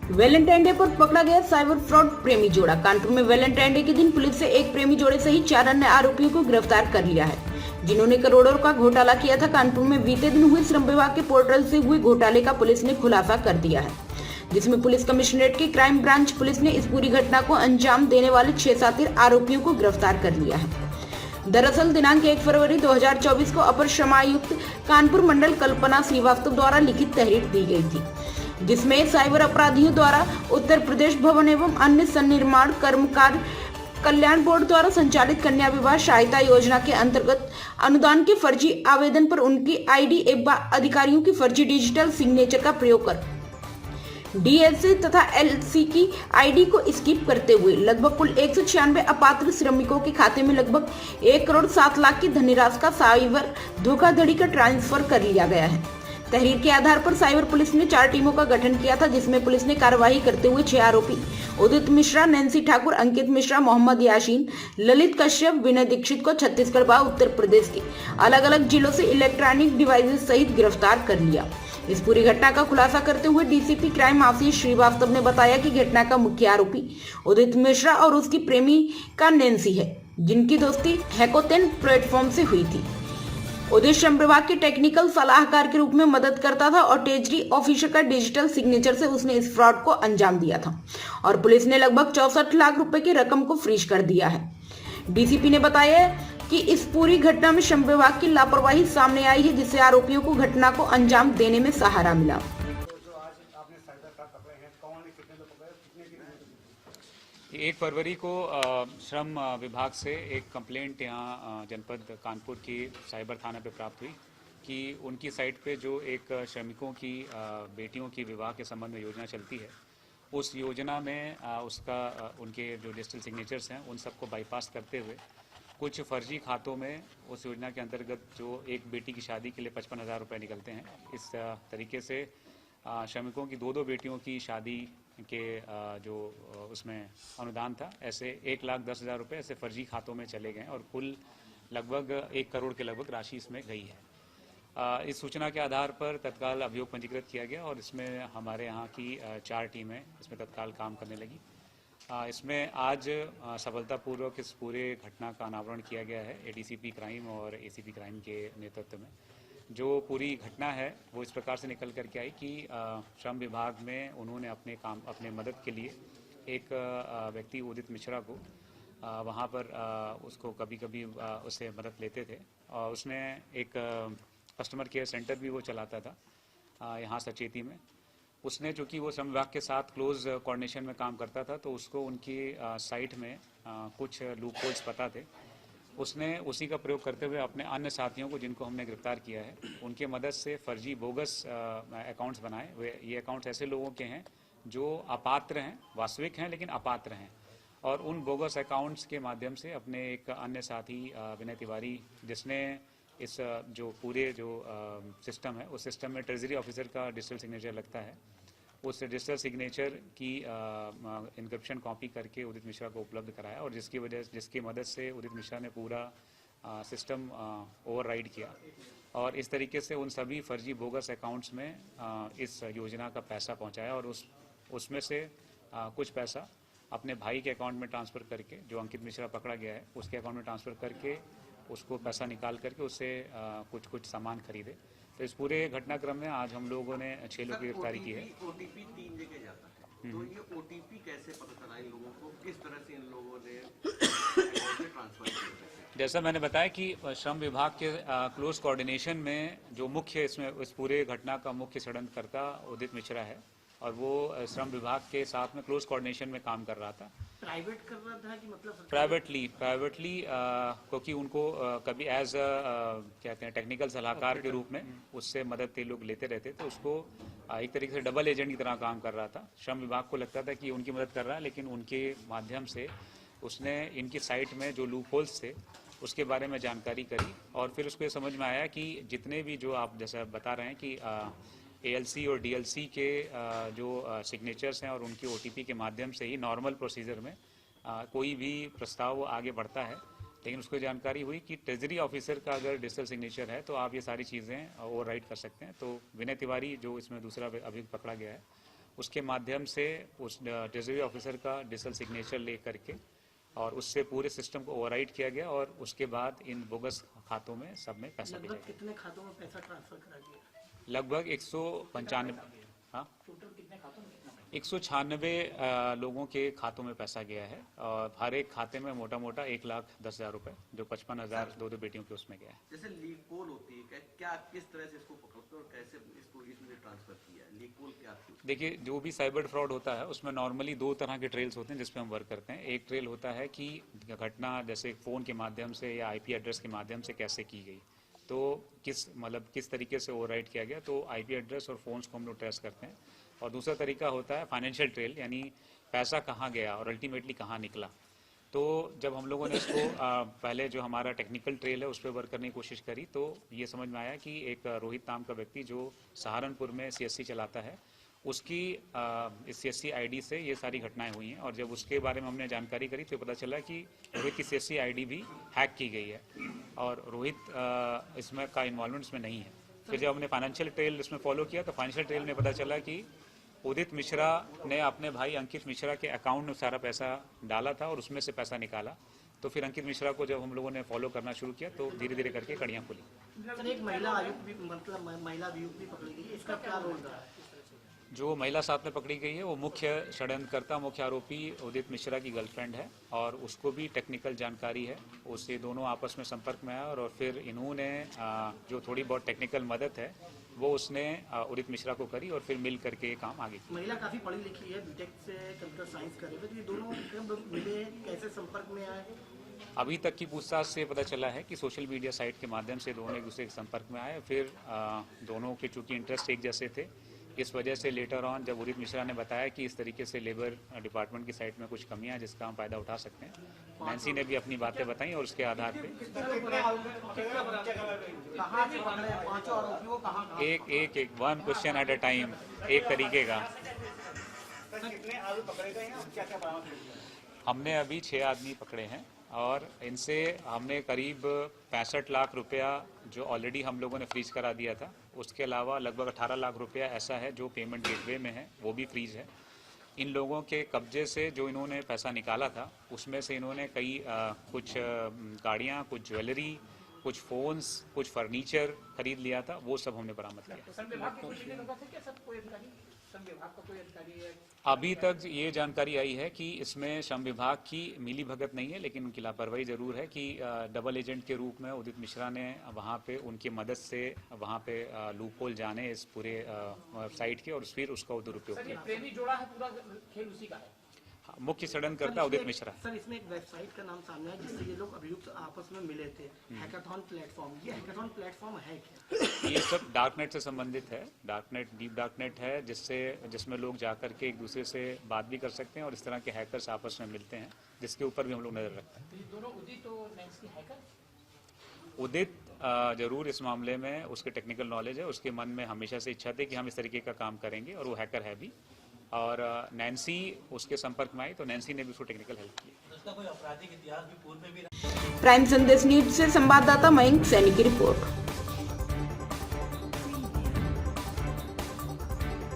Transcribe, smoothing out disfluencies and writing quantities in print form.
Valentine day पर पकड़ा गया साइबर फ्रॉड प्रेमी जोड़ा। कानपुर में वैलेंटाइन डे के दिन पुलिस से एक प्रेमी जोड़े सहित 4 अन्य आरोपियों को गिरफ्तार कर लिया है, जिन्होंने करोड़ों का घोटाला किया था। कानपुर में बीते दिन हुए श्रम विभाग के पोर्टल से हुए घोटाले का पुलिस ने खुलासा कर दिया है, जिसमें पुलिस कमिश्नरेट की क्राइम ब्रांच पुलिस ने इस पूरी घटना को अंजाम देने वाले 6 आरोपियों को गिरफ्तार कर लिया है। दरअसल दिनांक 1 फरवरी 2024 को अपर श्रमायुक्त कानपुर मंडल कल्पना श्रीवास्तव द्वारा लिखित तहरीर दी गई थी, जिसमें साइबर अपराधियों द्वारा उत्तर प्रदेश भवन एवं अन्य सन्निर्माण कर्मकार कल्याण बोर्ड द्वारा संचालित कन्या विवाह सहायता योजना के अंतर्गत अनुदान के फर्जी आवेदन पर उनकी आईडी एवं अधिकारियों की फर्जी डिजिटल सिग्नेचर का प्रयोग कर डीएलसी तथा एलसी की आईडी को स्किप करते हुए लगभग कुल 196 अपात्र श्रमिकों के खाते में लगभग 1,07,00,000 की धनराशि का साइबर धोखाधड़ी का ट्रांसफर कर लिया गया है। तहरीर के आधार पर साइबर पुलिस ने 4 टीमों का गठन किया था, जिसमें पुलिस ने कार्यवाही करते हुए 6 आरोपी उदित मिश्रा, नैन्सी ठाकुर, अंकित मिश्रा, मोहम्मद यासीन, ललित कश्यप, विनय दीक्षित को छत्तीसगढ़ व उत्तर प्रदेश के अलग अलग जिलों से इलेक्ट्रॉनिक डिवाइसेस सहित गिरफ्तार कर लिया। इस पूरी घटना का खुलासा करते हुए डीसीपी क्राइम आशीष श्रीवास्तव ने बताया कि घटना का मुख्य आरोपी उदित मिश्रा और उसकी प्रेमिका नैन्सी है, जिनकी दोस्ती हैकोथेन प्लेटफॉर्म से हुई थी। उदित श्रम विभाग के टेक्निकल सलाहकार के रूप में मदद करता था और ट्रेजरी ऑफिसर का डिजिटल सिग्नेचर से उसने इस फ्रॉड को अंजाम दिया था और पुलिस ने लगभग 64 लाख रुपए की रकम को फ्रीज कर दिया है। डीसीपी ने बताया कि इस पूरी घटना में श्रम विभाग की लापरवाही सामने आई है, जिससे आरोपियों को घटना को अंजाम देने में सहारा मिला। 1 फरवरी को श्रम विभाग से एक कंप्लेंट यहाँ जनपद कानपुर की साइबर थाना पे प्राप्त हुई कि उनकी साइट पे जो एक श्रमिकों की बेटियों की विवाह के संबंध में योजना चलती है, उस योजना में उनके जो डिजिटल सिग्नेचर्स हैं उन सबको बाईपास करते हुए कुछ फर्जी खातों में उस योजना के अंतर्गत जो एक बेटी की शादी के लिए 55,000 रुपये निकलते हैं, इस तरीके से श्रमिकों की 2 बेटियों की शादी के जो उसमें अनुदान था, ऐसे 1,10,000 रुपये ऐसे फर्जी खातों में चले गए और कुल लगभग 1 करोड़ के लगभग राशि इसमें गई है। इस सूचना के आधार पर तत्काल अभियोग पंजीकृत किया गया और इसमें हमारे यहाँ की 4 टीमें इसमें तत्काल काम करने लगी। इसमें आज सफलतापूर्वक इस पूरे घटना का अनावरण किया गया है एडीसीपी क्राइम और एसीपी क्राइम के नेतृत्व में। जो पूरी घटना है वो इस प्रकार से निकल करके आई कि श्रम विभाग में उन्होंने अपने मदद के लिए एक व्यक्ति उदित मिश्रा को वहाँ पर उसको कभी कभी उससे मदद लेते थे और उसने एक कस्टमर केयर सेंटर भी वो चलाता था यहाँ सचेती में। उसने चूँकि वो श्रम विभाग के साथ क्लोज कोऑर्डिनेशन में काम करता था, तो उसको उनकी साइट में कुछ लूप होल्स पता थे। उसने उसी का प्रयोग करते हुए अपने अन्य साथियों को, जिनको हमने गिरफ्तार किया है, उनके मदद से फर्जी बोगस अकाउंट्स बनाए। ये अकाउंट्स ऐसे लोगों के हैं जो अपात्र हैं, वास्तविक हैं लेकिन अपात्र हैं, और उन बोगस अकाउंट्स के माध्यम से अपने एक अन्य साथी विनय तिवारी, जिसने इस जो पूरे जो सिस्टम है उस सिस्टम में ट्रेजरी ऑफिसर का डिजिटल सिग्नेचर लगता है, उस डिजिटल सिग्नेचर की इनक्रिप्शन कॉपी करके उदित मिश्रा को उपलब्ध कराया और जिसकी मदद से उदित मिश्रा ने पूरा सिस्टम ओवरराइड किया और इस तरीके से उन सभी फर्जी बोगस अकाउंट्स में इस योजना का पैसा पहुंचाया और उसमें से कुछ पैसा अपने भाई के अकाउंट में ट्रांसफ़र करके, जो अंकित मिश्रा पकड़ा गया है उसके अकाउंट में ट्रांसफ़र करके उसको पैसा निकाल करके उससे कुछ सामान खरीदे। तो इस पूरे घटनाक्रम में आज हम लोगों ने 6 लोगों की गिरफ्तारी की है। ओटीपी 3 जगह जाता है, तो ये ओटीपी कैसे पता चला इन लोगों को, किस तरह से इन लोगों ने ट्रांसफर किया? जैसा मैंने बताया कि श्रम विभाग के क्लोज कोऑर्डिनेशन में जो मुख्य इस पूरे घटना का मुख्य षड्यंत्रकर्ता उदित मिश्रा है और वो श्रम विभाग के साथ में क्लोज कोऑर्डिनेशन में काम कर रहा था। प्राइवेट कर रहा था कि मतलब प्राइवेटली क्योंकि उनको कभी एज कहते हैं टेक्निकल सलाहकार के रूप में उससे मदद ये लोग लेते रहते, तो उसको एक तरीके से डबल एजेंट की तरह काम कर रहा था। श्रम विभाग को लगता था कि उनकी मदद कर रहा है, लेकिन उनके माध्यम से उसने इनकी साइट में जो लूप होल्स थे उसके बारे में जानकारी करी और फिर उसको ये समझ में आया कि जितने भी जो आप जैसा बता रहे हैं कि एएलसी और डीएलसी के जो सिग्नेचर्स हैं और उनकी ओटीपी के माध्यम से ही नॉर्मल प्रोसीजर में कोई भी प्रस्ताव आगे बढ़ता है, लेकिन उसको जानकारी हुई कि ट्रेजरी ऑफिसर का अगर डिजिटल सिग्नेचर है तो आप ये सारी चीज़ें ओवरराइड कर सकते हैं। तो विनय तिवारी जो इसमें दूसरा अभियुक्त पकड़ा गया है, उसके माध्यम से उस ट्रेजरी ऑफिसर का डिजिटल सिग्नेचर ले करके और उससे पूरे सिस्टम को ओवरराइड किया गया और उसके बाद इन बोगस खातों में सब में पैसा भेजा लगभग कितने खातों में पैसा ट्रांसफर करा गया? गया। लगभग 195 हाँ टोटल कितने खातों में कितना? 196 लोगों के खातों में पैसा गया है और हर एक खाते में मोटा मोटा 1,10,000 रुपए जो 55,000 दो बेटियों के उसमें गया है। जैसे लीग पोल होती है, क्या किस तरह से इसको पकड़ते हो और कैसे इसको इसमें ट्रांसफर किया है? लीग पोल क्या थी? देखिए, जो भी साइबर फ्रॉड होता है उसमें नॉर्मली दो तरह के ट्रेल्स होते हैं जिसपे हम वर्क करते हैं। एक ट्रेल होता है कि घटना जैसे फ़ोन के माध्यम से या आईपी एड्रेस के माध्यम से कैसे की गई, तो किस तरीके से ओवरराइड किया गया, तो आईपी एड्रेस और फ़ोन्स को हम लोग ट्रेस करते हैं। और दूसरा तरीका होता है फाइनेंशियल ट्रेल, यानी पैसा कहाँ गया और अल्टीमेटली कहाँ निकला। तो जब हम लोगों ने इसको पहले जो हमारा टेक्निकल ट्रेल है उस पर वर्क करने की कोशिश करी तो ये समझ में आया कि एक रोहित नाम का व्यक्ति जो सहारनपुर में सीएससी चलाता है, उसकी इस सीएससी आईडी से ये सारी घटनाएं हुई हैं। और जब उसके बारे में हमने जानकारी करी तो पता चला कि रोहित की सीएससी आईडी भी हैक की गई है और रोहित इसमें का इन्वॉल्वमेंट इसमें नहीं है। फिर जब हमने फाइनेंशियल ट्रेल इसमें फॉलो किया तो फाइनेंशियल ट्रेल में पता चला कि उदित मिश्रा ने अपने भाई अंकित मिश्रा के अकाउंट में सारा पैसा डाला था और उसमें से पैसा निकाला। तो फिर अंकित मिश्रा को जब हम लोगों ने फॉलो करना शुरू किया तो धीरे धीरे करके कड़ियाँ खुली। सर, एक महिला आयुक्त भी मतलब महिला अभियुक्त भी पकड़ी गई, इसका क्या रोल रहा है? जो महिला साथ में पकड़ी गई है वो मुख्य षड्यंत्रकर्ता, मुख्य आरोपी उदित मिश्रा की गर्लफ्रेंड है और उसको भी टेक्निकल जानकारी है। उससे दोनों आपस में संपर्क में आए और फिर इन्होंने जो थोड़ी बहुत टेक्निकल मदद है वो उसने उदित मिश्रा को करी और फिर मिल करके ये काम आगे किया। महिला काफी पढ़ी लिखी है, बीटेक से कंप्यूटर साइंस करे हुए, तो ये दोनों कब मिले, कैसे संपर्क में आए? अभी तक की पूछताछ से पता चला है कि सोशल मीडिया साइट के माध्यम से दोनों एक दूसरे के संपर्क में आए। फिर दोनों के चूंकि इंटरेस्ट एक जैसे थे, इस वजह से लेटर ऑन जब उदित मिश्रा ने बताया कि इस तरीके से लेबर डिपार्टमेंट की साइट में कुछ कमियां जिसका हम फायदा उठा सकते हैं, नैन्सी ने भी अपनी बातें बताई और उसके आधार पे एक one question at a time, एक तरीके का। हमने अभी 6 आदमी पकड़े हैं और इनसे हमने करीब 65 लाख रुपया जो ऑलरेडी हम लोगों ने फ्रीज करा दिया था, उसके अलावा लगभग 18 लाख रुपया ऐसा है जो पेमेंट गेटवे में है, वो भी फ्रीज है। इन लोगों के कब्जे से जो इन्होंने पैसा निकाला था उसमें से इन्होंने कई कुछ गाड़ियाँ, कुछ ज्वेलरी, कुछ फ़ोन्स, कुछ फर्नीचर खरीद लिया था, वो सब हमने बरामद किया। अभी तक ये जानकारी आई है कि इसमें श्रम विभाग की मिली भगत नहीं है, लेकिन उनकी लापरवाही जरूर है कि डबल एजेंट के रूप में उदित मिश्रा ने वहाँ पे उनकी मदद से वहाँ पे लूपहोल जाने इस पूरे साइट के और फिर उसका दुरुपयोग किया। प्रेमी जोड़ा है, पूरा खेल उसी का है। मुख्य षड्यंत्रकर्ता उदित मिश्रा। सर, इसमें एक वेबसाइट का नाम सामने है जिससे ये लोग अभियुक्त आपस में मिले थे, हैकाथॉन प्लेटफॉर्म। ये हैकाथॉन प्लेटफॉर्म है क्या? ये सब डार्कनेट से संबंधित है। डार्कनेट डीप डार्कनेट है जिसमें लोग जाकर के एक दूसरे से बात भी कर सकते हैं और इस तरह के हैकर्स आपस में मिलते हैं, जिसके ऊपर भी हम लोग नजर रखते हैं। तो ये दोनों उदित और नैन्सी हैकर? उदित जरूर इस मामले में उसके टेक्निकल नॉलेज है, उसके मन में हमेशा से इच्छा थी कि हम इस तरीके का काम करेंगे और वो हैकर है भी। और नैन्सी उसके संपर्क में आई तो नैन्सी ने भी उसको टेक्निकल हेल्प की। उसका कोई आपराधिक इतिहास भी पूर्व में भी? प्राइम संदेश न्यूज से संवाददाता मयंक सैनी की रिपोर्ट।